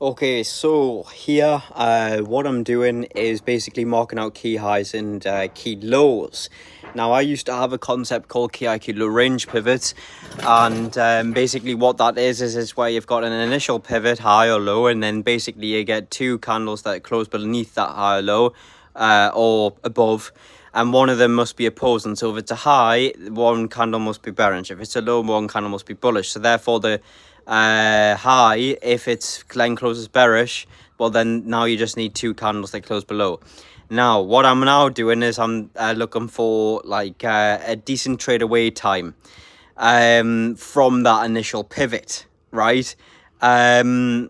Okay, so here what I'm doing is basically marking out key highs and key lows. Now I used to have a concept called KHKL low range pivots, and basically what that is it's where you've got an initial pivot, high or low, and then basically you get two candles that close beneath that high or low or above, and one of them must be opposing. So if it's a high, one candle must be bearish. If it's a low, one candle must be bullish. So therefore the high, if it's then closes bearish, well then now you just need two candles that close below. Now what I'm now doing is I'm looking for like a decent trade away time from that initial pivot, right? To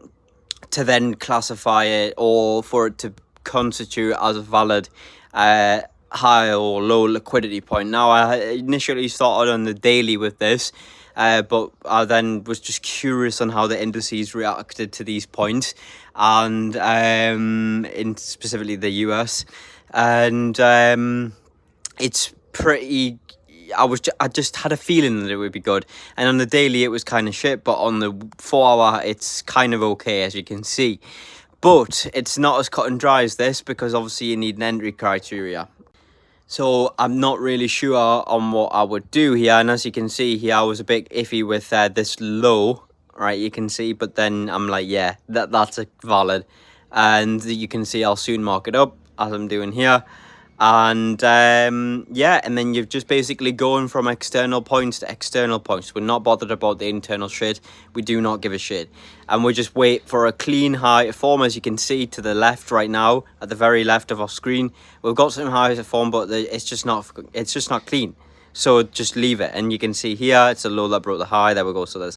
then classify it, or for it to constitute as a valid high or low liquidity point. Now I initially started on the daily with this, but I then was just curious on how the indices reacted to these points, and in specifically the US, and it's pretty. I just had a feeling that it would be good, and on the daily it was kind of shit, but on the 4 hour it's kind of okay, as you can see. But it's not as cut and dry as this, because obviously you need an entry criteria. So I'm not really sure on what I would do here, and as you can see here, I was a bit iffy with this low, right? You can see, but then I'm like, yeah, that's a valid, and you can see I'll soon mark it up as I'm doing here. And yeah, and then you're just basically going from external points to external points. We're not bothered about the internal shit. We do not give a shit, and we just wait for a clean high to form. As you can see to the left right now, at the very left of our screen, we've got some highs to form, but it's just not clean. So just leave it, and you can see here it's a low that broke the high. There we go. So there's